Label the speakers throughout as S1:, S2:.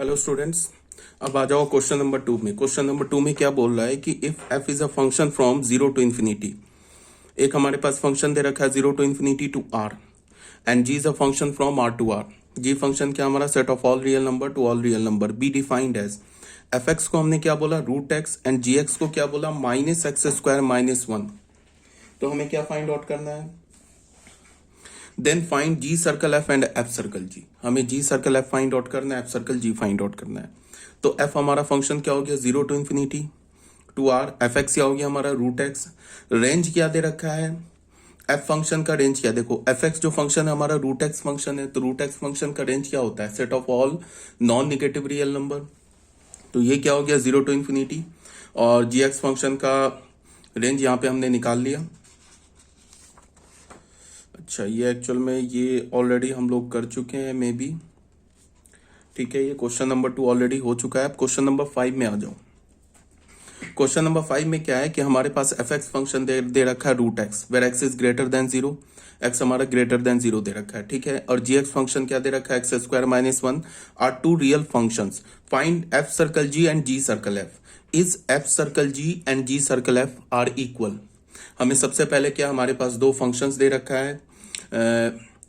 S1: Hello students, अब आ जाओ question number 2 में। क्वेश्चन नंबर 2 में क्या बोल रहा है कि if F is a function from zero to infinity. एक हमारे पास फंक्शन दे रखा है zero to infinity to R, and G is a function from R to R. G function क्या हमारा set of all real number to all real number, be defined as F X को हमने क्या बोला root X, and G x को क्या बोला minus X square minus one. तो हमें क्या फाइंड आउट करना है? Then find G circle F and F circle G. हमें G circle F find out करना है, F circle G find out करना है। तो एफ हमारा फंक्शन क्या हो गया zero to infinity to R, F x क्या हो गया हमारा रूट एक्स। रेंज क्या दे रखा है? एफ फंक्शन का रेंज क्या, देखो एफ एक्स जो फंक्शन है हमारा रूट एक्स फंक्शन है, तो रूट एक्स फंक्शन का रेंज क्या होता है? Set of all non negative real number. तो ये क्या हो गया जीरो टू इन्फिनिटी, और जी एक्स फंक्शन का रेंज यहाँ पे हमने निकाल लिया। अच्छा, ये एक्चुअल में ये ऑलरेडी हम लोग कर चुके हैं मे बी, ठीक है। ये क्वेश्चन नंबर 2 ऑलरेडी हो चुका है। अब क्वेश्चन नंबर 5 में आ जाओ। क्वेश्चन नंबर 5 में क्या है कि हमारे पास एफ एक्स फंक्शन दे रखा है root X, where X is greater than zero, X हमारा ग्रेटर देन जीरो दे रखा है, ठीक है। और जी एक्स फंक्शन क्या दे रखा है? X square minus one R to real functions. Find F circle G and G circle F. Is F circle G and G circle F are equal. हमें सबसे पहले क्या, हमारे पास दो फंक्शंस दे रखा है,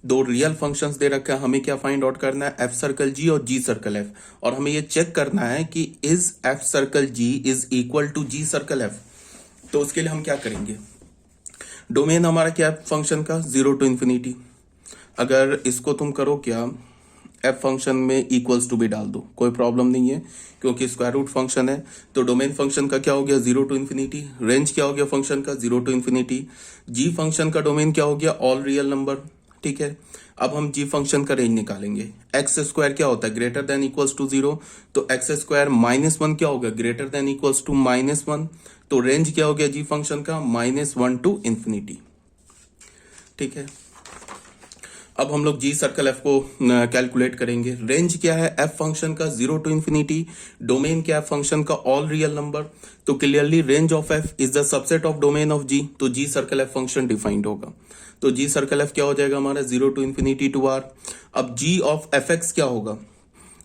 S1: दो रियल फंक्शंस दे रखा है। हमें क्या फाइंड आउट करना है? एफ सर्कल जी और जी सर्कल एफ। और हमें ये चेक करना है कि is F circle G is equal to G circle F. तो उसके लिए हम क्या करेंगे? डोमेन हमारा क्या है फंक्शन का? Zero to infinity. अगर इसको तुम करो क्या, एफ फंक्शन में इक्वल्स टू भी डाल दो, कोई प्रॉब्लम नहीं है क्योंकि स्क्वायर रूट फंक्शन है। तो डोमेन फंक्शन का क्या हो गया? Zero to infinity. रेंज क्या हो गया फंक्शन का? Zero to infinity. G function का डोमेन क्या हो गया? ऑल रियल नंबर, ठीक है। अब हम जी फंक्शन का रेंज निकालेंगे। एक्स स्क्वायर क्या होता है? Greater than equals to zero. तो एक्स स्क्वायर माइनस वन क्या होगा? Greater than equals to minus one. तो रेंज क्या हो गया जी फंक्शन का? माइनस वन टू इन्फिनिटी, ठीक है। अब हम लोग जी सर्कल एफ को कैलकुलेट करेंगे। रेंज क्या है एफ फंक्शन का? Zero to infinity. डोमेन क्या है फंक्शन का? All real number. तो clearly range of F is the subset of domain of G. तो G circle F function defined होगा। तो जी सर्कल एफ क्या हो जाएगा हमारा? Zero to infinity to R. अब जी ऑफ एफ एक्स क्या होगा?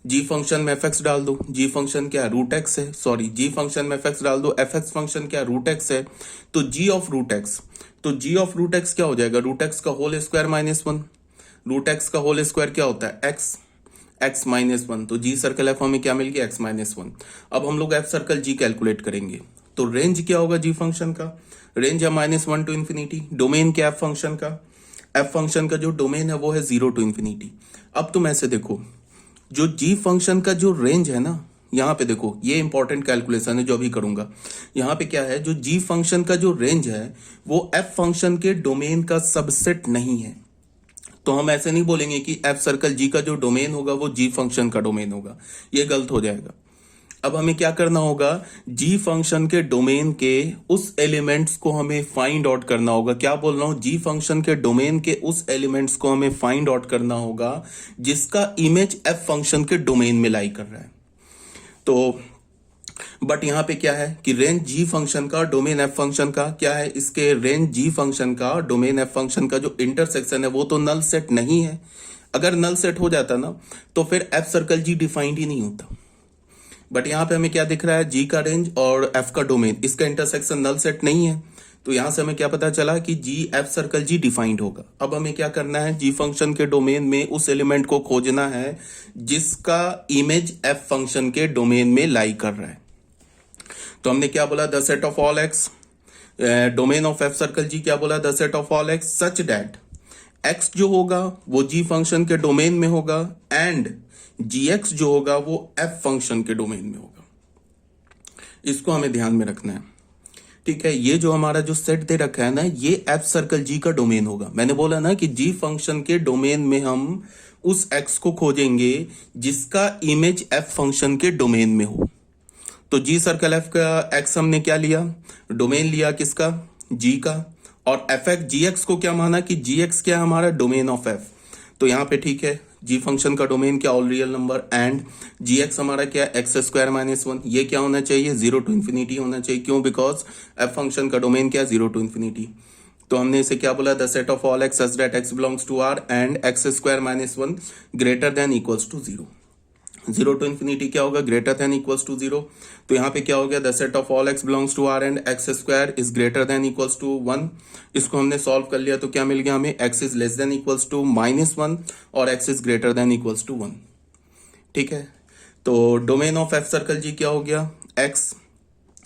S1: जी फंक्शन में एफ एक्स डाल दो। जी फंक्शन क्या है? रूट एक्स है, सॉरी जी फंक्शन में एफ एक्स डाल दो, एफ एक्स फंक्शन क्या है? रूट एक्स है। तो जी ऑफ रूट एक्स, तो जी ऑफ रूट एक्स क्या हो जाएगा? रूट एक्स का whole square minus one. Root X का होल स्क्वायर क्या होता है? X, X minus one. तो जी सर्कल एफ हमें क्या मिल गया? X minus one. अब हम लोग एफ सर्कल जी कैलकुलेट करेंगे। तो रेंज क्या होगा जी फंक्शन का? रेंज है minus one to infinity. Domain क्या एफ फंक्शन का? एफ फंक्शन का जो डोमेन है वो है जीरो टू इन्फिनिटी। अब तुम ऐसे देखो, जो जी फंक्शन का जो रेंज है ना, यहाँ पे देखो ये इंपॉर्टेंट कैलकुलेशन है जो अभी करूंगा। यहाँ पे क्या है, जो जी फंक्शन का जो रेंज है वो एफ फंक्शन के डोमेन का सबसेट नहीं है। तो हम ऐसे नहीं बोलेंगे कि एफ सर्कल जी का जो डोमेन होगा वो जी फंक्शन का डोमेन होगा, ये गलत हो जाएगा। अब हमें क्या करना होगा? जी फंक्शन के डोमेन के उस एलिमेंट्स को हमें फाइंड आउट करना होगा। क्या बोल रहा हूं? जी फंक्शन के डोमेन के उस एलिमेंट्स को हमें फाइंड आउट करना होगा जिसका इमेज एफ फंक्शन के डोमेन में लाई कर रहा है। तो बट यहां पे क्या है कि रेंज जी फंक्शन का डोमेन एफ फंक्शन का क्या है? इसके रेंज जी फंक्शन का डोमेन एफ फंक्शन का जो इंटरसेक्शन है वो तो नल सेट नहीं है। अगर नल सेट हो जाता ना तो फिर एफ सर्कल जी डिफाइंड ही नहीं होता। बट यहां पे हमें क्या दिख रहा है? जी का रेंज और एफ का डोमेन, इसका इंटरसेक्शन नल सेट नहीं है। तो यहां से हमें क्या पता चला कि जी एफ सर्कल जी डिफाइंड होगा। अब हमें क्या करना है? जी फंक्शन के डोमेन में उस एलिमेंट को खोजना है जिसका इमेज एफ फंक्शन के डोमेन में लाई कर रहा है। तो हमने क्या बोला? The set of all X, domain of F circle जी क्या बोला? The set of all x such that X जो होगा वो जी फंक्शन के डोमेन में होगा, एंड जी एक्स जो होगा वो एफ फंक्शन के डोमेन में होगा। इसको हमें ध्यान में रखना है, ठीक है। ये जो हमारा जो सेट दे रखा है ना, ये एफ सर्कल जी का डोमेन होगा। मैंने बोला ना कि जी फंक्शन के डोमेन में हम उस एक्स को खोजेंगे जिसका इमेज एफ फंक्शन के डोमेन में हो। तो जी सर्कल एफ का एक्स हमने क्या लिया? डोमेन लिया किसका? जी का। और एफ एक्स जी एक्स को क्या माना कि जी एक्स क्या हमारा? Domain of F. तो यहां पे ठीक है, जी फंक्शन का डोमेन क्या? All real number. And G X हमारा क्या? X square minus one. ये क्या होना चाहिए? जीरो टू इन्फिनिटी होना चाहिए। क्यों? बिकॉज एफ फंक्शन का डोमेन क्या? Zero to infinity. तो हमने इसे क्या बोला? The set of all x such that x belongs to R and x square minus one greater than equals to zero. Zero to infinity क्या होगा, greater than equals to zero. तो यहाँ पे क्या हो गया, the set of all x belongs to R and x square is greater than equals to one. इसको हमने सॉल्व कर लिया तो क्या मिल गया हमें, x is less than equals to -1 और x is greater than equals to 1। ठीक है, तो डोमेन ऑफ एफ सर्कल जी क्या हो गया, x,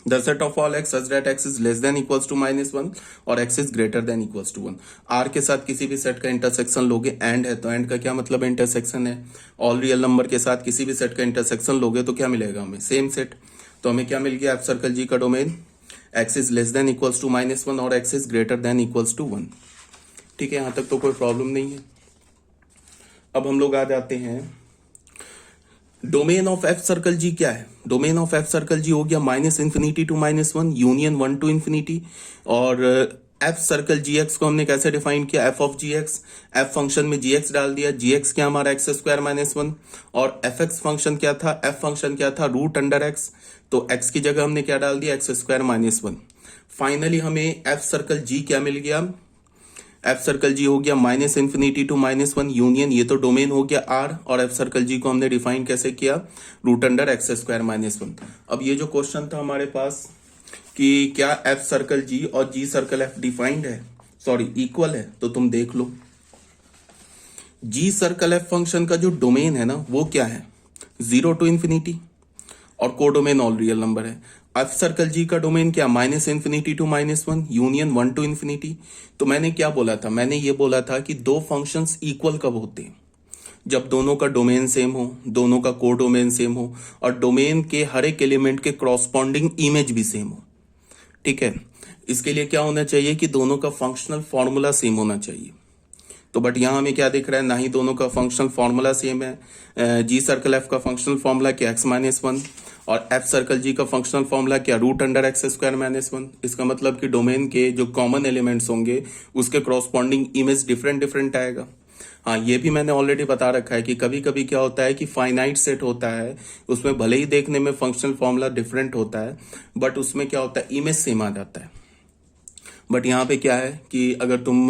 S1: the set of all x such that x is less than equals to -1 और x is greater than equals to 1। R के साथ किसी भी सेट का इंटरसेक्शन लोगे, एंड है तो एंड का क्या मतलब है, इंटरसेक्शन है। ऑल रियल नंबर के साथ किसी भी सेट का इंटरसेक्शन लोगे तो क्या मिलेगा हमें, सेम सेट। तो हमें क्या मिल गया, एफ सर्कल जी का domain x is less than equals to -1 और x is greater than equals to 1। ठीक है, यहां तक तो कोई प्रॉब्लम नहीं है। अब हम लोग आ जाते हैं, डोमेन ऑफ एफ सर्कल जी क्या है, domain of F circle g हो गया -∞ to -1 यूनियन 1 to इन्फिनिटी। और एफ सर्कल जी एक्स को हमने कैसे डिफाइन किया, f of g x, f function में जी एक्स डाल दिया, जी एक्स क्या हमारा एक्स स्क्वायर -1 और एफ एक्स फंक्शन क्या था, एफ फंक्शन क्या था, √अंडर एक्स। तो एक्स की जगह हमने क्या डाल दिया, एक्स स्क्वायर -1। फाइनली हमें एफ सर्कल जी क्या मिल गया, एफ सर्कल जी हो गया -∞ to -1 यूनियन, ये तो डोमेन हो गया आर, और एफ सर्कल जी को हमने डिफाइन कैसे किया, √x स्क्वायर -1। अब ये जो क्वेश्चन था हमारे पास कि क्या एफ सर्कल जी और जी सर्कल एफ डिफाइंड है, सॉरी इक्वल है, तो तुम देख लो जी सर्कल एफ फंक्शन का जो डोमेन है ना वो क्या है, 0 to इन्फिनिटी और कोडोमेन ऑल रियल नंबर है। एफ सर्कल जी का डोमेन क्या, -∞ to -1 यूनियन 1 to इन्फिनिटी। तो मैंने क्या बोला था, मैंने ये बोला था कि दो फंक्शंस इक्वल कब होते हैं, जब दोनों का डोमेन सेम हो, दोनों का कोडोमेन सेम हो और डोमेन के हर एक एलिमेंट के क्रॉसपॉन्डिंग इमेज भी सेम हो। ठीक है, इसके लिए क्या होना चाहिए कि दोनों का फंक्शनल फॉर्मूला सेम होना चाहिए। तो बट यहां हमें क्या दिख रहा है, ना ही दोनों का फंक्शनल फॉर्मूला सेम है। जी सर्कल एफ का फंक्शनल फॉर्मूला क्या, x -1 और एफ सर्कल जी का फंक्शनल फॉर्मूला क्या, √x स्क्वायर -1। इसका मतलब कि डोमेन के जो कॉमन एलिमेंट्स होंगे उसके क्रॉसपॉन्डिंग इमेज डिफरेंट डिफरेंट आएगा। हाँ, ये भी मैंने ऑलरेडी बता रखा है कि कभी कभी क्या होता है कि फाइनाइट सेट होता है, उसमें भले ही देखने में फंक्शनल फॉर्मूला डिफरेंट होता है बट उसमें क्या होता है, इमेज सेम आ जाता है। बट यहाँ पे क्या है कि अगर तुम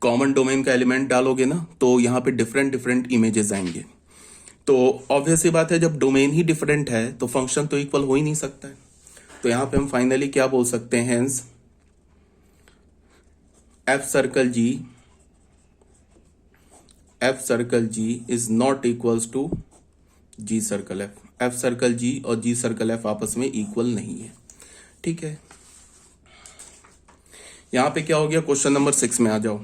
S1: कॉमन डोमेन का एलिमेंट डालोगे ना तो यहाँ पे डिफरेंट डिफरेंट इमेजेस आएंगे। तो ऑब्वियस सी बात है, जब डोमेन ही डिफरेंट है तो फंक्शन तो इक्वल हो ही नहीं सकता है। तो यहाँ पे हम फाइनली क्या बोल सकते हैं, hence F circle G is not equals to G circle F. F circle G और जी सर्कल एफ आपस में इक्वल नहीं है। ठीक है, यहां पे क्या हो गया, क्वेश्चन नंबर 6 में आ जाओ।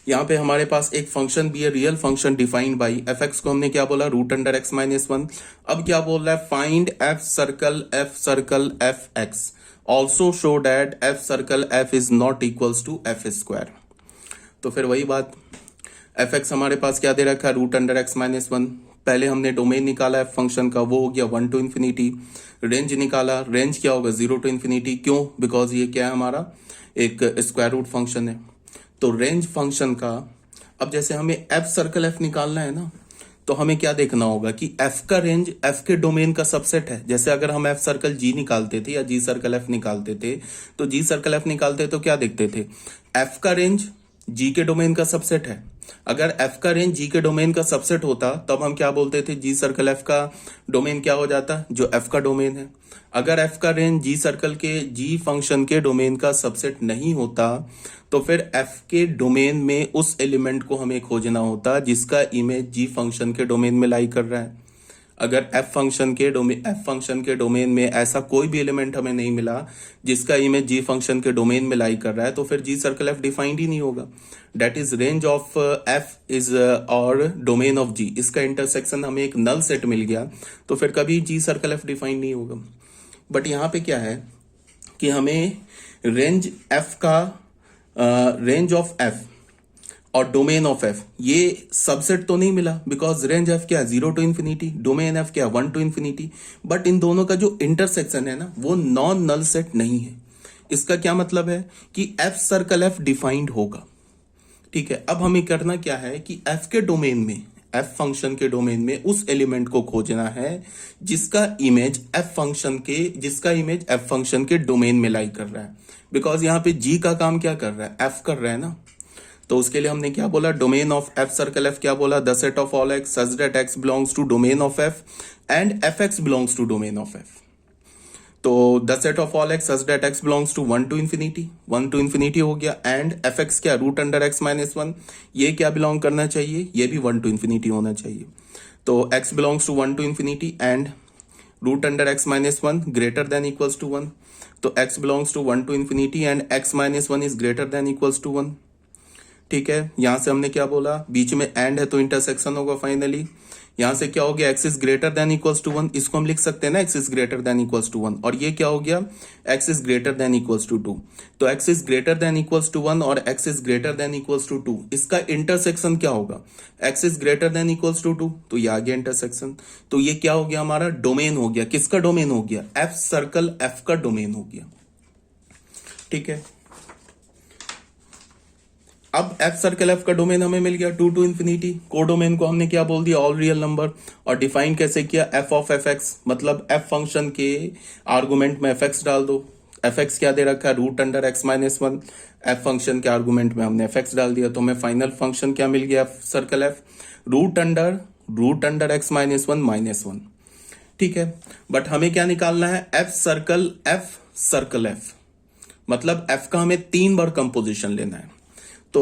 S1: यहाँ पे हमारे पास एक फंक्शन भी है, real function defined by F X को हमने क्या बोला, √x -1। अब क्या बोल रहा है, find F circle f x also show that f circle F is not equals to f square. तो फिर वही बात, एफ एक्स हमारे पास क्या दे रखा है, √x -1। पहले हमने डोमेन निकाला एफ फंक्शन का, वो हो गया 1 to इन्फिनिटी। रेंज निकाला, रेंज क्या होगा, 0 to इन्फिनिटी। क्यों, बिकॉज ये क्या है हमारा एक स्क्वायर रूट फंक्शन है। तो रेंज फंक्शन का, अब जैसे हमें एफ सर्कल एफ निकालना है ना, तो हमें क्या देखना होगा कि एफ का रेंज एफ के डोमेन का सबसेट है। जैसे अगर हम एफ सर्कल जी निकालते थे या जी सर्कल एफ निकालते थे, तो जी सर्कल एफ निकालते तो क्या देखते थे, एफ का रेंज जी के डोमेन का सबसेट है। अगर एफ का रेंज जी के डोमेन का सबसेट होता तब हम क्या बोलते थे, जी सर्कल एफ का डोमेन क्या हो जाता, जो एफ का डोमेन है। अगर एफ का रेंज जी सर्कल के जी फंक्शन के डोमेन का सबसेट नहीं होता तो फिर एफ के डोमेन में उस एलिमेंट को हमें खोजना होता जिसका इमेज जी फंक्शन के डोमेन में लाई कर रहा है। अगर एफ फंक्शन के डोमेन में ऐसा कोई भी एलिमेंट हमें नहीं मिला जिसका इमेज जी फंक्शन के डोमेन में लाई कर रहा है, तो फिर जी सर्कल एफ डिफाइंड ही नहीं होगा। That is range of F is और डोमेन ऑफ जी, इसका इंटरसेक्शन हमें एक नल सेट मिल गया तो फिर कभी जी सर्कल एफ डिफाइंड नहीं होगा। बट यहाँ पे क्या है कि हमें रेंज एफ का रेंज ऑफ एफ और डोमेन ऑफ एफ ये सबसेट तो नहीं मिला, बिकॉज रेंज एफ क्या है 0 to इन्फिनिटी, डोमेन एफ क्या 1 to इन्फिनिटी। बट इन दोनों का जो इंटरसेक्शन है ना वो नॉन नल सेट नहीं है। इसका क्या मतलब है कि एफ सर्कल एफ डिफाइंड होगा। ठीक है, अब हमें करना क्या है कि एफ के डोमेन में, एफ फंक्शन के डोमेन में उस एलिमेंट को खोजना है जिसका इमेज एफ फंक्शन के डोमेन में लाई कर रहा है। बिकॉज यहाँ पे जी का काम क्या कर रहा है, एफ कर रहा है ना। तो उसके लिए हमने क्या बोला, domain of F circle F क्या बोला, the set of all x such that x belongs to domain of F and F X belongs to domain of F. तो the set of all x such that x belongs to 1 to infinity हो गया, and F x क्या, root under x minus 1, ये क्या belong करना चाहिए, ये भी 1 to infinity होना चाहिए। तो x belongs to 1 to infinity and root under x minus 1 greater than equals to 1। तो x belongs to 1 to infinity and x minus 1 is greater than equals to 1। ठीक है, यहां से हमने क्या बोला, बीच में एंड है तो इंटरसेक्शन होगा फाइनली। यहां से क्या हो गया, x is greater than equals to 1, इसको हम लिख सकते हैं ना, x is greater than equals to 1, और ये क्या हो गया, x is greater than equals to 2। तो x is greater than equals to 1 और x is greater than equals to 2, इसका इंटरसेक्शन क्या होगा, x is greater than equals to 2, तो ये आ गया इंटरसेक्शन। तो ये क्या हो गया, हमारा डोमेन हो गया, किसका डोमेन हो गया, f सर्कल f का डोमेन हो गया। ठीक है, अब एफ सर्कल एफ का डोमेन हमें मिल गया 2 to infinity। को डोमेन को हमने क्या बोल दिया, ऑल रियल नंबर, और डिफाइन कैसे किया, एफ ऑफ एफ एक्स, मतलब एफ फंक्शन के आर्गुमेंट में एफ एक्स डाल दो। एफ एक्स क्या दे रखा है, root under x minus 1, f function के आर्गुमेंट में हमने एफ एक्स डाल दिया, तो हमें फाइनल फंक्शन क्या मिल गया, f circle f, root under x minus 1 minus 1। ठीक है, बट हमें क्या निकालना है, एफ सर्कल एफ, मतलब एफ का हमें 3 बार कंपोजिशन लेना है। तो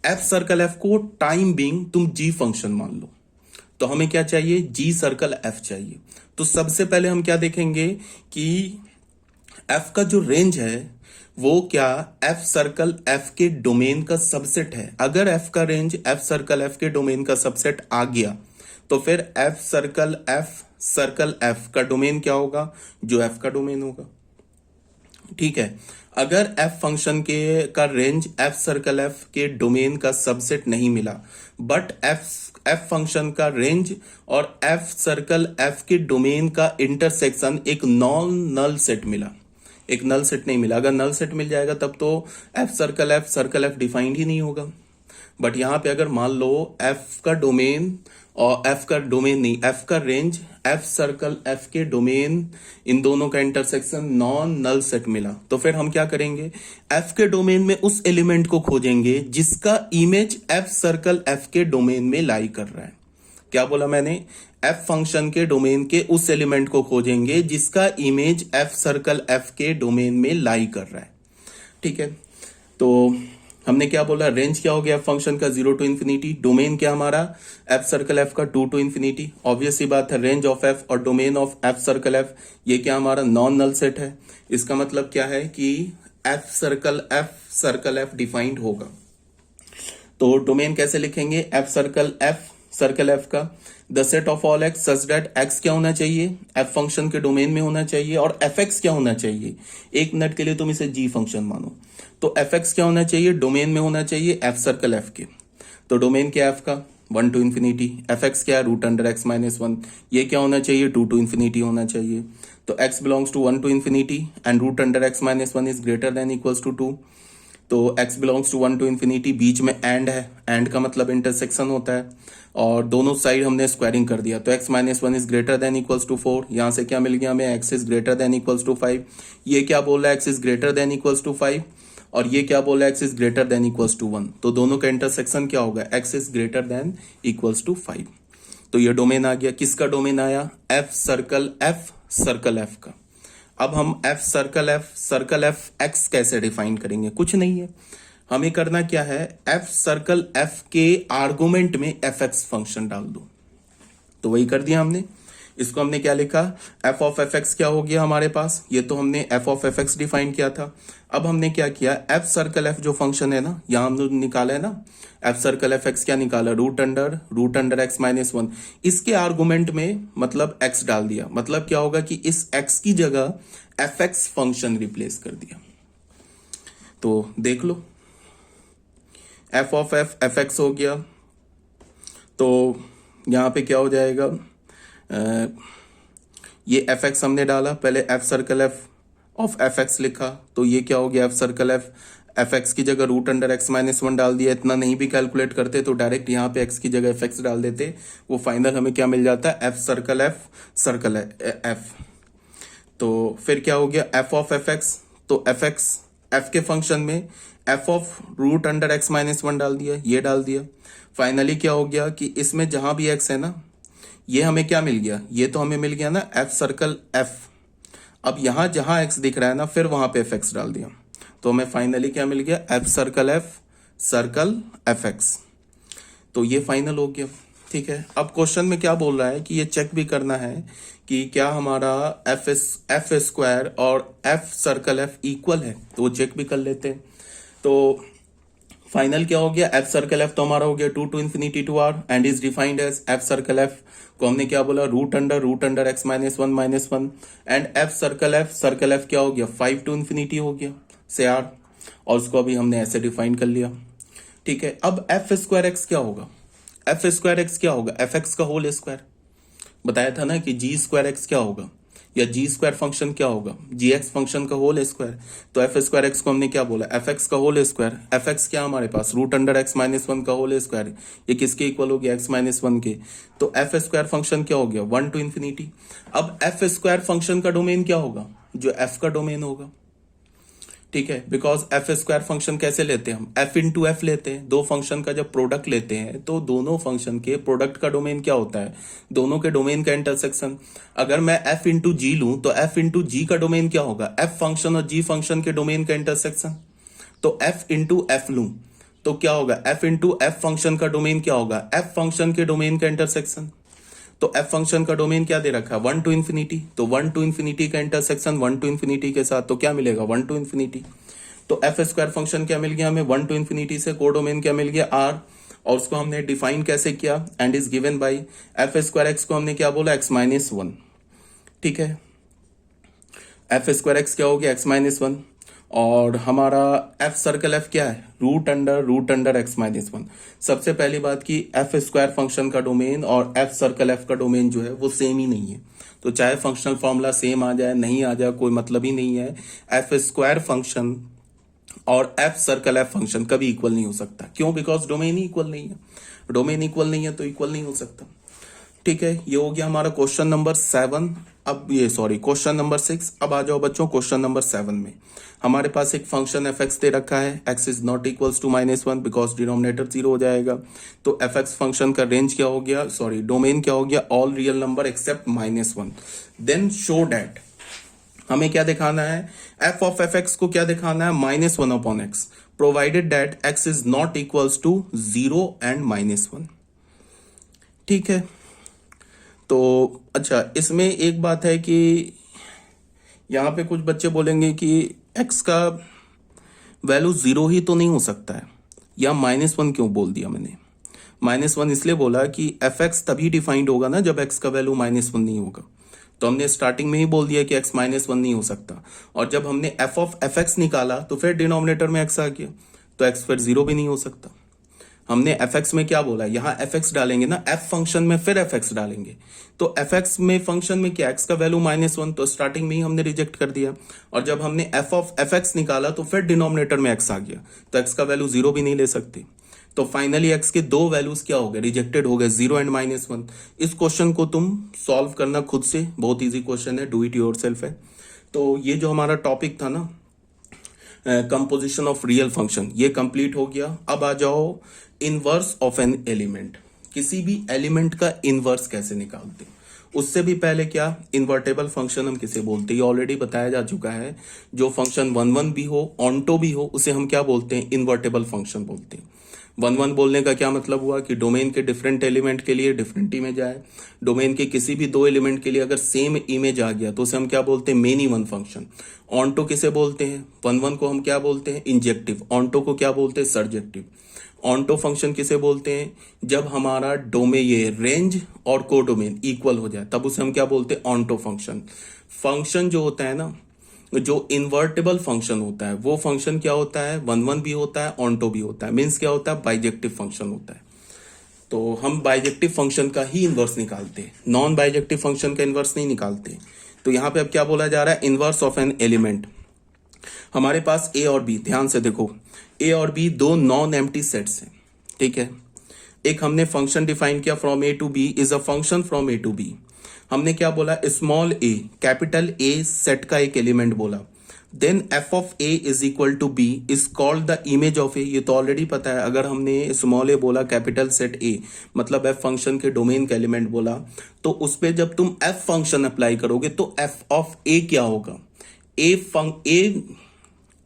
S1: एफ सर्कल एफ को टाइम बीइंग तुम जी फंक्शन मान लो, तो हमें क्या चाहिए, जी सर्कल एफ चाहिए। तो सबसे पहले हम क्या देखेंगे कि एफ का जो रेंज है वो क्या एफ सर्कल एफ के डोमेन का सबसेट है। अगर एफ का रेंज एफ सर्कल एफ के डोमेन का सबसेट आ गया तो फिर एफ सर्कल एफ का डोमेन क्या होगा, जो एफ का डोमेन होगा। ठीक है, अगर एफ फंक्शन के का रेंज एफ सर्कल एफ के डोमेन का सबसेट नहीं मिला, बट एफ फंक्शन का रेंज और एफ सर्कल एफ के डोमेन का इंटरसेक्शन एक नॉन नल सेट मिला, एक नल सेट नहीं मिला। अगर नल सेट मिल जाएगा तब तो एफ सर्कल एफ डिफाइंड ही नहीं होगा। बट यहां पे अगर मान लो एफ का डोमेन और एफ का डोमेन नहीं, एफ का रेंज एफ सर्कल एफ के डोमेन, इन दोनों का इंटरसेक्शन नॉन नल सेट मिला, तो फिर हम क्या करेंगे, एफ के डोमेन में उस एलिमेंट को खोजेंगे जिसका इमेज एफ सर्कल एफ के डोमेन में लाई कर रहा है। क्या बोला मैंने, एफ फंक्शन के डोमेन के उस एलिमेंट को खोजेंगे जिसका इमेज एफ सर्कल एफ के डोमेन में लाई कर रहा है। ठीक है, तो हमने क्या बोला, रेंज क्या हो गया फंक्शन का 0 to infinity, डोमेन क्या हमारा एफ सर्कल एफ का 2 to infinity। ऑब्वियस सी बात है, रेंज ऑफ एफ और domain of F circle F ये क्या हमारा नॉन नल सेट है। इसका मतलब क्या है कि एफ सर्कल एफ डिफाइंड होगा। तो डोमेन कैसे लिखेंगे, एफ सर्कल एफ का the set of all x such that x क्या होना चाहिए, एफ फंक्शन के डोमेन में होना चाहिए, और एफ एक्स क्या होना चाहिए, एक मिनट के लिए तुम इसे जी फंक्शन मानो, तो एफ एक्स क्या होना चाहिए, डोमेन में होना चाहिए एफ सर्कल एफ के। तो डोमेन क्या एफ का 1 to infinity, एफ एक्स क्या है रूट अंडर एक्स माइनस 1, ये क्या होना चाहिए 2 to infinity होना चाहिए। तो x belongs to 1 to infinity and root under x minus 1 is greater than equals to 2। तो x belongs to 1 to infinity, बीच में एंड है, एंड का मतलब इंटरसेक्शन होता है, और दोनों साइड हमने स्क्वायरिंग कर दिया, तो x minus 1 is greater than equals to 4। यहां से क्या मिल गया हमें, x is greater than equals to 5। ये क्या बोल रहा है, x is greater than equals to 5, और ये क्या बोल रहा है, x is greater than equals to 1। तो दोनों का इंटरसेक्शन क्या होगा, x is greater than equals to 5। तो ये डोमेन आ गया, किसका डोमेन आया, एफ सर्कल एफ का। अब हम एफ सर्कल एफ एक्स कैसे डिफाइन करेंगे, कुछ नहीं है, हमें करना क्या है, एफ सर्कल एफ के आर्गुमेंट में एफ एक्स फंक्शन डाल दो। तो वही कर दिया हमने। इसको हमने क्या लिखा, एफ ऑफ एफ एक्स क्या हो गया हमारे पास, ये तो हमने F of F x define किया था। अब हमने क्या किया, एफ सर्कल एफ जो फंक्शन है ना, यहां हमने निकाला है ना, एफ सर्कल एफ एक्स क्या निकाला, रूट अंडर एक्स माइनस 1, इसके आर्गुमेंट में मतलब एक्स डाल दिया। मतलब क्या होगा कि इस एक्स की जगह एफ एक्स फंक्शन रिप्लेस कर दिया। तो देख लो, एफ ऑफ एफ एक्स हो गया, तो यहां पे क्या हो जाएगा, ये एफ एक्स हमने डाला, पहले F circle F of F x लिखा, तो ये क्या हो गया, एफ सर्कल एफ एक्स की जगह रूट अंडर एक्स माइनस 1 डाल दिया। इतना नहीं भी कैलकुलेट करते तो डायरेक्ट यहाँ पे एक्स की जगह एफ एक्स डाल देते, वो फाइनल हमें क्या मिल जाता है, एफ सर्कल एफ। तो फिर क्या हो गया, एफ ऑफ एफ एक्स, तो एफ एक्स एफ के फंक्शन में f of root under x minus one डाल दिया, ये डाल दिया। फाइनली क्या हो गया कि इसमें जहां भी एक्स है ना, ये हमें क्या मिल गया, ये तो हमें मिल गया ना एफ सर्कल एफ। अब यहां जहां एक्स दिख रहा है ना, फिर वहां पे एफ एक्स डाल दिया, तो हमें फाइनली क्या मिल गया, एफ सर्कल एफ एक्स। तो ये फाइनल हो गया। ठीक है, अब क्वेश्चन में क्या बोल रहा है कि ये चेक भी करना है कि क्या हमारा एफ स्क्वायर और एफ सर्कल एफ इक्वल है, तो वो चेक भी कर लेते हैं। तो फाइनल क्या हो गया, एफ सर्कल एफ तो हमारा हो गया 2 to infinity to r and is defined as f circle F को हमने क्या बोला, root under x minus one and F circle F क्या हो गया 5 to infinity हो गया से r, और उसको अभी हमने ऐसे डिफाइन कर लिया। ठीक है, अब एफ स्क्वायर एक्स क्या होगा, एफ स्क्वायर एक्स क्या होगा, एफ एक्स का होल स्क्वायर। बताया था ना कि जी स्क्वायर एक्स क्या होगा, या जी स्क्वायर फंक्शन क्या होगा, जी एक्स फंक्शन का होल स्क्वायर। तो एफ स्क्वायर एक्स को हमने क्या बोला, एफ एक्स का होल स्क्वायर। एफ एक्स क्या हमारे पास, root under x minus one का होल स्क्वायर, ये किसके इक्वल हो गया, एक्स माइनस वन के। तो एफ स्क्वायर फंक्शन क्या हो गया 1 to infinity। अब एफ स्क्वायर फंक्शन का डोमेन क्या होगा, जो एफ का डोमेन होगा। ठीक है, बिकॉज एफ स्क्वायर फंक्शन कैसे लेते हैं हम, एफ इंटू एफ लेते हैं। दो फंक्शन का जब प्रोडक्ट लेते हैं तो दोनों फंक्शन के प्रोडक्ट का डोमेन क्या होता है, दोनों के डोमेन का इंटरसेक्शन। अगर मैं एफ इंटू जी लूं तो एफ इंटू जी का डोमेन क्या होगा, एफ फंक्शन और जी फंक्शन के डोमेन का इंटरसेक्शन। तो एफ इंटू एफ लूं तो क्या होगा, एफ इंटू एफ फंक्शन का डोमेन क्या होगा, एफ फंक्शन के डोमेन का इंटरसेक्शन। तो एफ फंक्शन का डोमेन क्या दे रखा है 1 to infinity, तो 1 to infinity का इंटरसेक्शन 1 to infinity के साथ, तो क्या मिलेगा 1 to infinity। तो एफ स्क्वायर फंक्शन क्या मिल गया हमें 1 to infinity से, को डोमेन क्या मिल गया r, और उसको हमने डिफाइन कैसे किया, and is given by F square X को हमने क्या बोला एक्स माइनस वन। ठीक है, एफ स्क्वायर एक्स क्या हो गया एक्स माइनस वन, और हमारा एफ सर्कल एफ क्या है root under x minus one. सबसे पहली बात की एफ स्क्वायर फंक्शन का डोमेन और एफ सर्कल एफ का डोमेन जो है वो सेम ही नहीं है, तो चाहे फंक्शनल फॉर्मूला सेम आ जाए नहीं आ जाए कोई मतलब ही नहीं है। एफ स्क्वायर फंक्शन और एफ सर्कल एफ फंक्शन कभी इक्वल नहीं हो सकता, क्यों, बिकॉज डोमेन ही इक्वल नहीं है, डोमेन इक्वल नहीं है तो इक्वल नहीं हो सकता। ठीक है, ये हो गया हमारा क्वेश्चन नंबर 7। अब ये क्वेश्चन नंबर 6। अब आ जाओ बच्चों क्वेश्चन नंबर 7 में। हमारे पास एक फंक्शन एफ एक्स दे रखा है, x is not equals to -1 because denominator 0 हो जाएगा। तो एफ एक्स फंक्शन का रेंज क्या हो गया, डोमेन क्या हो गया, all real number except -1। Then show that, हमें क्या दिखाना है, एफ ऑफ एफ एक्स को क्या दिखाना है -1 upon x, provided that x is not equals to 0 and -1। ठीक है, तो अच्छा इसमें एक बात है कि यहां पे कुछ बच्चे बोलेंगे कि x का वैल्यू 0 ही तो नहीं हो सकता है, या -1 क्यों बोल दिया मैंने। -1 इसलिए बोला कि एफ एक्स तभी डिफाइंड होगा ना जब x का वैल्यू -1 नहीं होगा, तो हमने स्टार्टिंग में ही बोल दिया कि x -1 नहीं हो सकता। और जब हमने एफ ऑफ एफ एक्स निकाला तो फिर डिनोमिनेटर में x आ गया, तो x फिर 0 भी नहीं हो सकता। हमने एफ एक्स में क्या बोला, यहाँ एफ एक्स डालेंगे ना एफ फंक्शन में, फिर एफ एक्स डालेंगे, तो एफ एक्स में फंक्शन में क्या एक्स का वैल्यू -1, तो स्टार्टिंग में ही हमने रिजेक्ट कर दिया। और जब हमने एफ ऑफ एफ एक्स निकाला तो फिर डिनोमिनेटर में एक्स आ गया, तो एक्स का वैल्यू 0 भी नहीं ले सकते। तो फाइनली एक्स के दो वैल्यूज क्या हो गए, रिजेक्टेड हो गए, 0 एंड -1। इस क्वेश्चन को तुम सॉल्व करना खुद से, बहुत ईजी क्वेश्चन है, डू इट योरसेल्फ है। तो ये जो हमारा टॉपिक था ना कंपोजिशन ऑफ रियल फंक्शन, ये कंप्लीट हो गया। अब आ जाओ इनवर्स ऑफ एन एलिमेंट, किसी भी एलिमेंट का इनवर्स कैसे निकालते हैं। उससे भी पहले क्या, इन्वर्टेबल फंक्शन हम किसे बोलते हैं, ऑलरेडी बताया जा चुका है। जो फंक्शन 1 भी हो ऑन्टो भी हो उसे हम क्या बोलते हैं, इन्वर्टेबल फंक्शन बोलते हैं। 1 बोलने का क्या मतलब हुआ कि डोमेन के डिफरेंट एलिमेंट के लिए डिफरेंट इमेज आए, डोमेन के किसी भी दो एलिमेंट के लिए अगर सेम इमेज आ गया तो उसे हम क्या बोलते हैं, मेनी वन फंक्शन। ऑन्टो किसे बोलते हैं, 1 को हम क्या बोलते हैं, इंजेक्टिव, ऑन्टो को क्या बोलते हैं, सर्जेक्टिव। ऑन्टो फंक्शन किसे बोलते हैं, जब हमारा डोमेन ये रेंज और कोडोमेन इक्वल हो जाए तब उसे हम क्या बोलते हैं, ऑन्टो फंक्शन। फंक्शन जो होता है ना, जो इन्वर्टेबल फंक्शन होता है वो फंक्शन क्या होता है, 1 भी होता है ऑन्टो भी होता है, मीन्स क्या होता है, बाइजेक्टिव फंक्शन होता है। तो हम बाइजेक्टिव फंक्शन का ही इन्वर्स निकालते हैं, नॉन बाइजेक्टिव फंक्शन का इन्वर्स नहीं निकालते। तो यहां पे अब क्या बोला जा रहा है, इन्वर्स ऑफ एन एलिमेंट। हमारे पास ए और बी, ध्यान से देखो, ए और बी दो नॉन एम्प्टी सेट्स हैं। ठीक है, एक हमने फंक्शन डिफाइन किया from A to B is a function from A to B. हमने क्या बोला, small A capital A set का एक एलिमेंट बोला। Then F of A is equal to B is called the image of A. ये तो already पता है, अगर हमने स्मॉल ए बोला कैपिटल सेट ए मतलब एफ फंक्शन के डोमेन का एलिमेंट बोला, तो उस पे जब तुम एफ फंक्शन अप्लाई करोगे तो एफ ऑफ ए क्या होगा,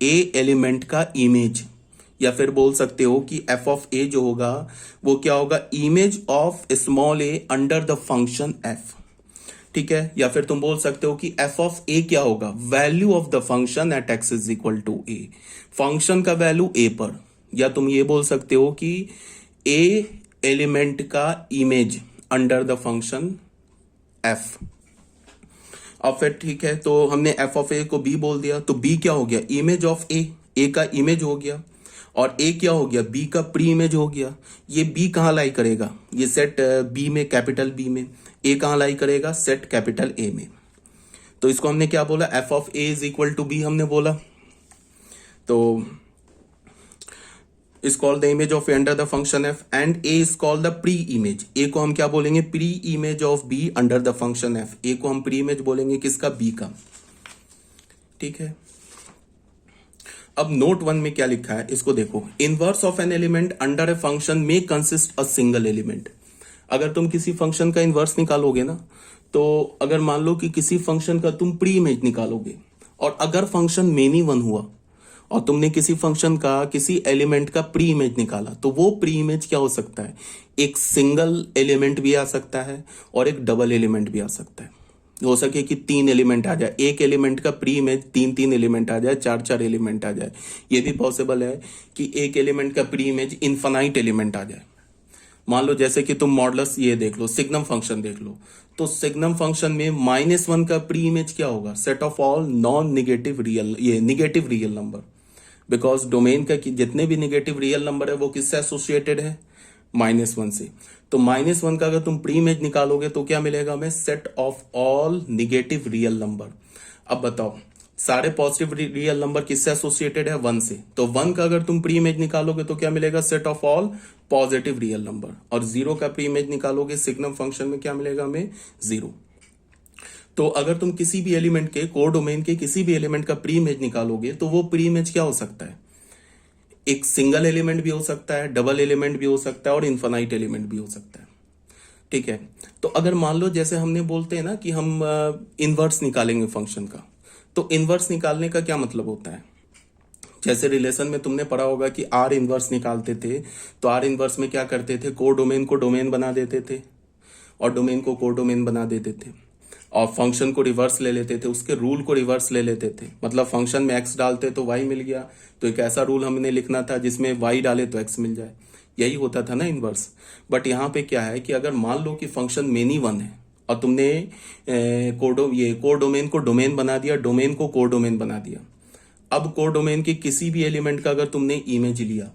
S1: ए एलिमेंट का इमेज, या फिर बोल सकते हो कि एफ ऑफ ए जो होगा वो क्या होगा, image of small A under the function F. ठीक है, या फिर तुम बोल सकते हो कि एफ ऑफ ए क्या होगा, value of the function at x is equal to a, function का वैल्यू ए पर, या तुम ये बोल सकते हो कि ए एलिमेंट का image under the function f. अब फिर ठीक है, तो हमने एफ ऑफ ए को बी बोल दिया, तो बी क्या हो गया, इमेज ऑफ ए का इमेज हो गया, और ए क्या हो गया, बी का प्री इमेज हो गया। ये बी कहां लाई करेगा, ये सेट बी में, कैपिटल बी में, ए कहां लाई करेगा, सेट कैपिटल ए में। तो इसको हमने क्या बोला, F of A is equal to B हमने बोला। तो is called the image of A under the function F and A is called the pre image. A को हम क्या बोलेंगे, pre image of B under the function F. A को हम pre image बोलेंगे किसका, बी का। ठीक है, अब नोट 1 में क्या लिखा है इसको देखो, inverse of an element under a function में कंसिस्ट अ सिंगल एलिमेंट। अगर तुम किसी फंक्शन का इनवर्स निकालोगे ना, तो अगर मान लो कि किसी फंक्शन का तुम प्री इमेज निकालोगे, और अगर फंक्शन मेनी वन हुआ और तुमने किसी फंक्शन का किसी एलिमेंट का प्री इमेज निकाला, तो वो प्री इमेज क्या हो सकता है, एक सिंगल एलिमेंट भी आ सकता है और एक डबल एलिमेंट भी आ सकता है। हो सके कि 3 एलिमेंट आ जाए, एक एलिमेंट का प्री इमेज 3 एलिमेंट आ जाए, 4 एलिमेंट आ जाए। ये भी पॉसिबल है कि एक एलिमेंट का प्री इमेज इनफाइनाइट एलिमेंट आ जाए। मान लो जैसे कि तुम मॉडुलस ये देख लो, सिग्नम फंक्शन देख लो, तो सिग्नम फंक्शन में -1 का प्री इमेज क्या होगा, set of all non negative real, ये negative real number, because domain का जितने भी निगेटिव रियल नंबर है वो किससे एसोसिएटेड है, -1 से। तो -1 का अगर तुम प्री इमेज निकालोगे तो क्या मिलेगा हमें, set of all negative real number. अब बताओ सारे पॉजिटिव रियल नंबर किससे एसोसिएटेड है, 1 से, तो 1 का अगर तुम प्री इमेज निकालोगे तो क्या मिलेगा, set of all positive real number, और 0 का प्री इमेज निकालोगे सिग्नम फंक्शन में क्या मिलेगा हमें, 0। तो अगर तुम किसी भी एलिमेंट के कोर डोमेन के किसी भी एलिमेंट का प्री इमेज निकालोगे तो वो प्री इमेज क्या हो सकता है, एक सिंगल एलिमेंट भी हो सकता है, डबल एलिमेंट भी हो सकता है, और इनफाइनाइट एलिमेंट भी हो सकता है। ठीक है, तो अगर मान लो जैसे हमने बोलते हैं ना कि हम इनवर्स निकालेंगे फंक्शन का, तो इनवर्स निकालने का क्या मतलब होता है, जैसे रिलेशन में तुमने पढ़ा होगा कि आर इनवर्स निकालते थे, तो आर इनवर्स में क्या करते थे, कोर डोमेन को डोमेन बना देते थे और डोमेन को कोर डोमेन बना देते थे, और फंक्शन को रिवर्स ले लेते थे, उसके रूल को रिवर्स ले लेते थे। मतलब फंक्शन में एक्स डालते तो वाई मिल गया, तो एक ऐसा रूल हमने लिखना था जिसमें वाई डाले तो एक्स मिल जाए, यही होता था ना इनवर्स। बट यहाँ पे क्या है कि अगर मान लो कि फंक्शन मेनी वन है और तुमने कोर डोमेन को डोमेन बना दिया, डोमेन को कोर डोमेन बना दिया। अब कोर डोमेन के किसी भी एलिमेंट का अगर तुमने इमेज लिया,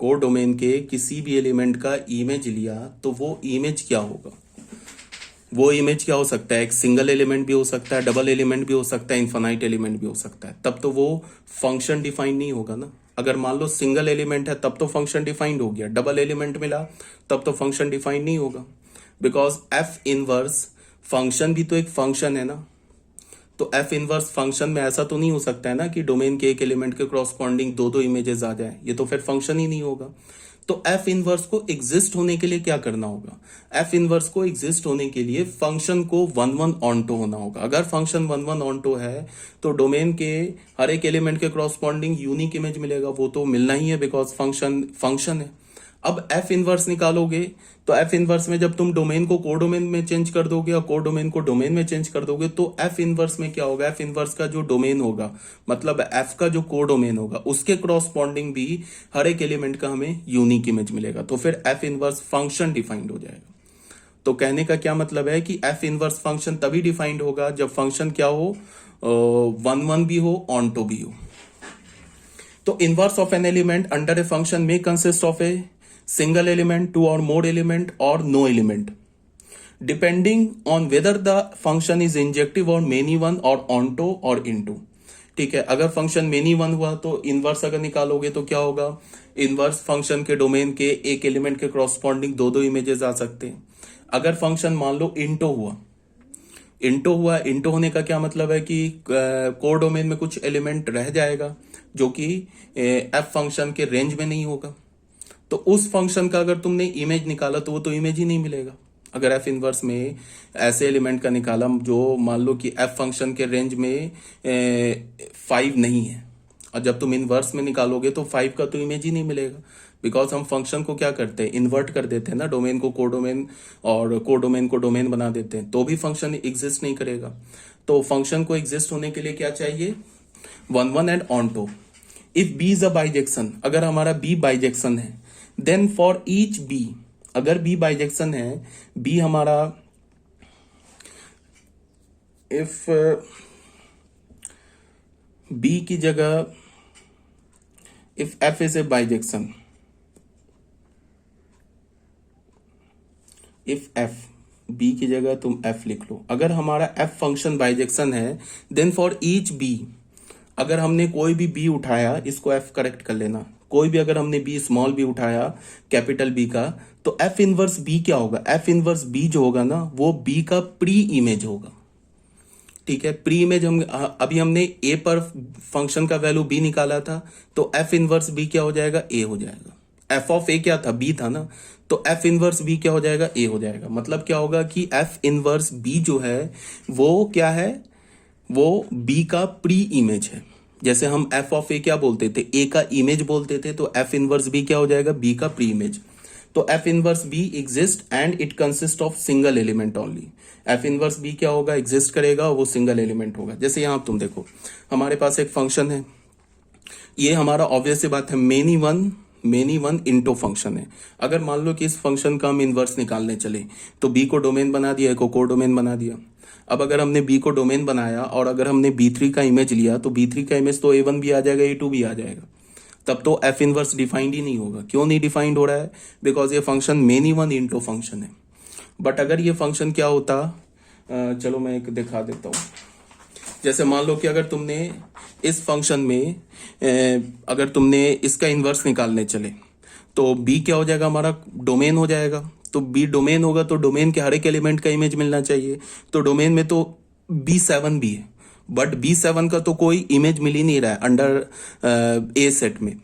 S1: कोर डोमेन के किसी भी एलिमेंट का इमेज लिया, तो वो इमेज क्या होगा, वो इमेज क्या हो सकता है, एक सिंगल एलिमेंट भी हो सकता है, डबल एलिमेंट भी हो सकता है, इनफाइनाइट एलिमेंट भी हो सकता है। तब तो वो फंक्शन डिफाइन नहीं होगा ना। अगर मान लो सिंगल एलिमेंट है तब तो फंक्शन डिफाइंड हो गया, डबल एलिमेंट मिला तब तो फंक्शन डिफाइन नहीं होगा, बिकॉज एफ इनवर्स फंक्शन भी तो एक फंक्शन है ना। तो एफ इनवर्स फंक्शन में ऐसा तो नहीं हो सकता है ना कि डोमेन के एक एलिमेंट के क्रॉसपॉन्डिंग दो इमेजेस आ जाए, ये तो फिर फंक्शन ही नहीं होगा। तो एफ इनवर्स को एग्जिस्ट होने के लिए क्या करना होगा, एफ इनवर्स को एग्जिस्ट होने के लिए फंक्शन को 1 ऑनटो होना होगा। अगर फंक्शन 1 ऑनटो है तो डोमेन के हर एक एलिमेंट के क्रॉसपॉन्डिंग यूनिक इमेज मिलेगा, वो तो मिलना ही है बिकॉज फंक्शन है। अब एफ इनवर्स निकालोगे तो एफ इनवर्स में जब तुम डोमेन को कोर डोमेन में चेंज कर दोगे और कोर डोमेन को डोमेन में चेंज कर दोगे, तो एफ इनवर्स में क्या होगा, एफ इनवर्स का जो डोमेन होगा, मतलब एफ का जो कोर डोमेन होगा, उसके क्रॉसपॉन्डिंग भी हर एक एलिमेंट का हमें यूनिक इमेज मिलेगा। तो फिर एफ इनवर्स फंक्शन डिफाइंड हो जाएगा। तो कहने का क्या मतलब है कि एफ इनवर्स फंक्शन तभी डिफाइंड होगा जब फंक्शन क्या हो, 1 भी हो, ऑनटो भी हो। तो inverse of an element under a function में consist of a single element, 2 or more element, or no element, depending on whether the function is injective or many one or onto or into। ठीक है, अगर function many one हुआ तो inverse अगर निकालोगे तो क्या होगा, इनवर्स फंक्शन के डोमेन के एक एलिमेंट के क्रॉसपॉन्डिंग दो इमेजेस आ सकते हैं। अगर फंक्शन मान लो इंटो हुआ इंटो हुआ, इंटो होने का क्या मतलब है कि कोर डोमेन में कुछ एलिमेंट रह जाएगा जो कि एफ फंक्शन के रेंज में नहीं होगा। तो उस फंक्शन का अगर तुमने इमेज निकाला तो वो तो इमेज ही नहीं मिलेगा। अगर एफ इनवर्स में ऐसे एलिमेंट का निकाला जो मान लो कि एफ फंक्शन के रेंज में 5 नहीं है, और जब तुम इनवर्स में निकालोगे तो 5 का तो इमेज ही नहीं मिलेगा। बिकॉज हम फंक्शन को क्या करते हैं, इन्वर्ट कर देते हैं ना, डोमेन को कोडोमेन और कोडोमेन को डोमेन बना देते हैं, तो भी फंक्शन एग्जिस्ट नहीं करेगा। तो फंक्शन को एग्जिस्ट होने के लिए क्या चाहिए, one one and onto. If b is a bijection, अगर हमारा बी बाइजेक्शन है, देन फॉर ईच बी, अगर बी बाइजेक्शन है, बी हमारा इफ बी की जगह if F is a bijection, if f, b की जगह तुम एफ लिख लो, अगर हमारा एफ फंक्शन बाइजेक्शन है, देन फॉर ईच बी, अगर हमने कोई भी बी उठाया, इसको एफ करेक्ट कर लेना, कोई भी अगर हमने बी स्मॉल बी उठाया कैपिटल बी का, तो एफ इनवर्स बी क्या होगा, एफ इनवर्स बी जो होगा ना वो बी का प्री इमेज होगा। ठीक है, प्री इमेज हम अभी हमने ए पर फंक्शन का वैल्यू बी निकाला था, तो एफ इनवर्स बी क्या हो जाएगा, ए हो जाएगा। एफ ऑफ ए क्या था, बी था ना, तो एफ इनवर्स बी क्या हो जाएगा, ए हो जाएगा। मतलब क्या होगा कि एफ इनवर्स बी जो है वो क्या है, वो बी का प्री इमेज है। जैसे हम एफ ऑफ ए क्या बोलते थे, ए का इमेज बोलते थे, तो एफ इनवर्स बी क्या हो जाएगा, बी का प्री इमेज। तो f inverse b exist and it consist of single element only. F inverse b क्या होगा, एग्जिस्ट करेगा, वो सिंगल एलिमेंट होगा। जैसे यहां तुम देखो, हमारे पास एक फंक्शन है, ये हमारा ऑब्वियस सी बात है मेनी वन इंटो फंक्शन है। अगर मान लो कि इस फंक्शन का हम इनवर्स निकालने चले, तो बी को डोमेन बना दिया, ए को कोर डोमेन बना दिया। अब अगर हमने बी को डोमेन बनाया और अगर हमने बी3 का इमेज लिया, तो बी3 का इमेज तो ए1 भी आ जाएगा, ए2 भी आ जाएगा, तब तो एफ इनवर्स डिफाइंड ही नहीं होगा। क्यों नहीं डिफाइंड हो रहा है, बिकॉज ये function many one into function है। बट अगर ये फंक्शन क्या होता, चलो मैं एक दिखा देता हूं। जैसे मान लो कि अगर तुमने इस फंक्शन में अगर तुमने इसका इनवर्स निकालने चले, तो बी क्या हो जाएगा, हमारा डोमेन हो जाएगा। तो बी डोमेन होगा तो डोमेन के हर एक एलिमेंट का इमेज मिलना चाहिए। तो डोमेन में तो B7 भी है, बट B7 का तो कोई इमेज मिल ही नहीं रहा है अंडर ए सेट में।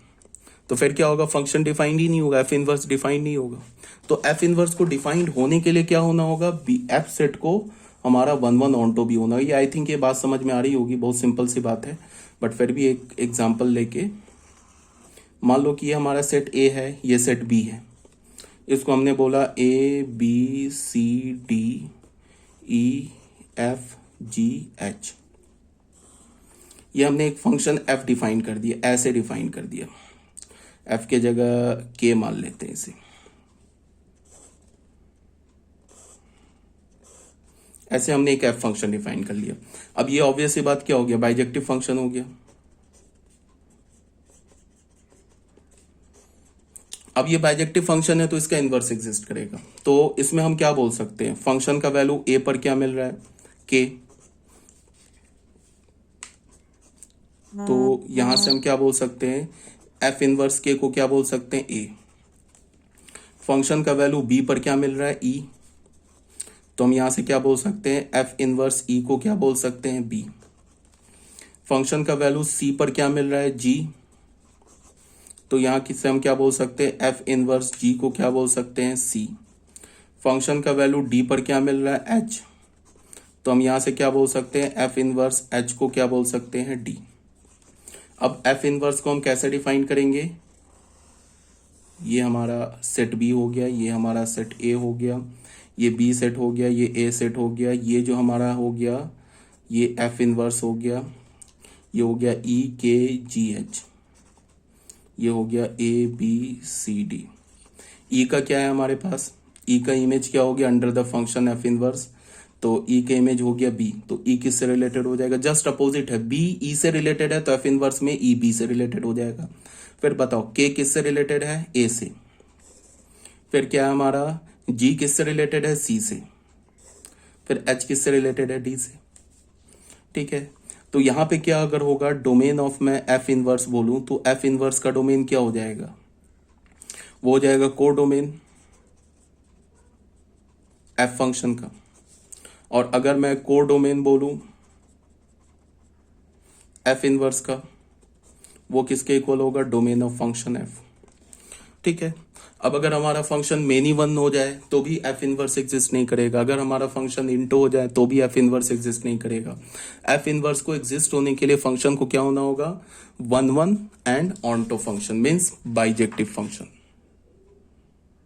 S1: तो फिर क्या होगा, फंक्शन डिफाइंड ही नहीं होगा, एफ इनवर्स डिफाइंड नहीं होगा। तो एफ इनवर्स को डिफाइंड होने के लिए क्या होना होगा, बी एफ सेट को हमारा वन वन ऑन टू भी होना। ये आई थिंक ये बात समझ में आ रही होगी, बहुत सिंपल सी बात है, बट फिर भी एक एग्जांपल लेके, मान लो कि ये हमारा सेट ए है, ये सेट बी है, इसको हमने बोला A B C D E F G H. ये हमने एक फंक्शन एफ डिफाइन कर दिया, ऐसे डिफाइन कर दिया, एफ के जगह के मान लेते हैं इसे। ऐसे हमने एक एफ फंक्शन डिफाइन कर लिया। अब ये ऑब्वियस सी बात क्या हो गया, बाइजेक्टिव फंक्शन हो गया। अब ये बाइजेक्टिव फंक्शन है तो इसका इनवर्स एग्जिस्ट करेगा। तो इसमें हम क्या बोल सकते हैं, फंक्शन का वैल्यू ए पर क्या मिल रहा है, के। तो यहां से हम क्या बोल सकते हैं, एफ इनवर्स के को क्या बोल सकते हैं, ए। फंक्शन का वैल्यू बी पर क्या मिल रहा है, ई। तो हम यहां से क्या बोल सकते हैं, एफ इनवर्स ई को क्या बोल सकते हैं, बी। फंक्शन का वैल्यू सी पर क्या मिल रहा है, जी। तो यहां किससे हम क्या बोल सकते हैं, एफ इनवर्स जी को क्या बोल सकते हैं, सी। फंक्शन का वैल्यू डी पर क्या मिल रहा है, एच। तो हम यहां से क्या बोल सकते हैं, एफ इनवर्स एच को क्या बोल सकते हैं, डी। अब एफ इनवर्स को हम कैसे डिफाइन करेंगे, ये हमारा सेट बी हो गया, ये हमारा सेट ए हो गया, ये बी सेट हो गया, ये ए सेट हो गया, ये जो हमारा हो गया ये एफ इनवर्स हो गया, ये हो गया ई के जी एच, ये हो गया ए बी सी डी। ई का क्या है हमारे पास, ई का इमेज क्या हो गया under the function F inverse, तो ई का इमेज हो गया बी। तो ई किससे रिलेटेड हो जाएगा, जस्ट अपोजिट है, बी ई से रिलेटेड है तो एफ इनवर्स में ई बी से रिलेटेड हो जाएगा। फिर बताओ के किससे रिलेटेड है, ए से। फिर क्या है हमारा, जी किससे रिलेटेड है, सी से। फिर एच किससे रिलेटेड है, डी से। ठीक है, तो यहां पे क्या अगर होगा, डोमेन ऑफ मैं एफ इनवर्स बोलूं तो एफ इनवर्स का डोमेन क्या हो जाएगा, वो हो जाएगा कोर डोमेन एफ फंक्शन का। और अगर मैं कोडोमेन बोलूं एफ इनवर्स का, वो किसके इक्वल होगा, डोमेन ऑफ फंक्शन एफ। ठीक है। अब अगर हमारा फंक्शन मेनी वन हो जाए तो भी एफ इनवर्स एग्जिस्ट नहीं करेगा, अगर हमारा फंक्शन इंटो हो जाए तो भी एफ इनवर्स एग्जिस्ट नहीं करेगा। एफ इनवर्स को एग्जिस्ट होने के लिए फंक्शन को क्या होना होगा, one one and onto function means bijective function.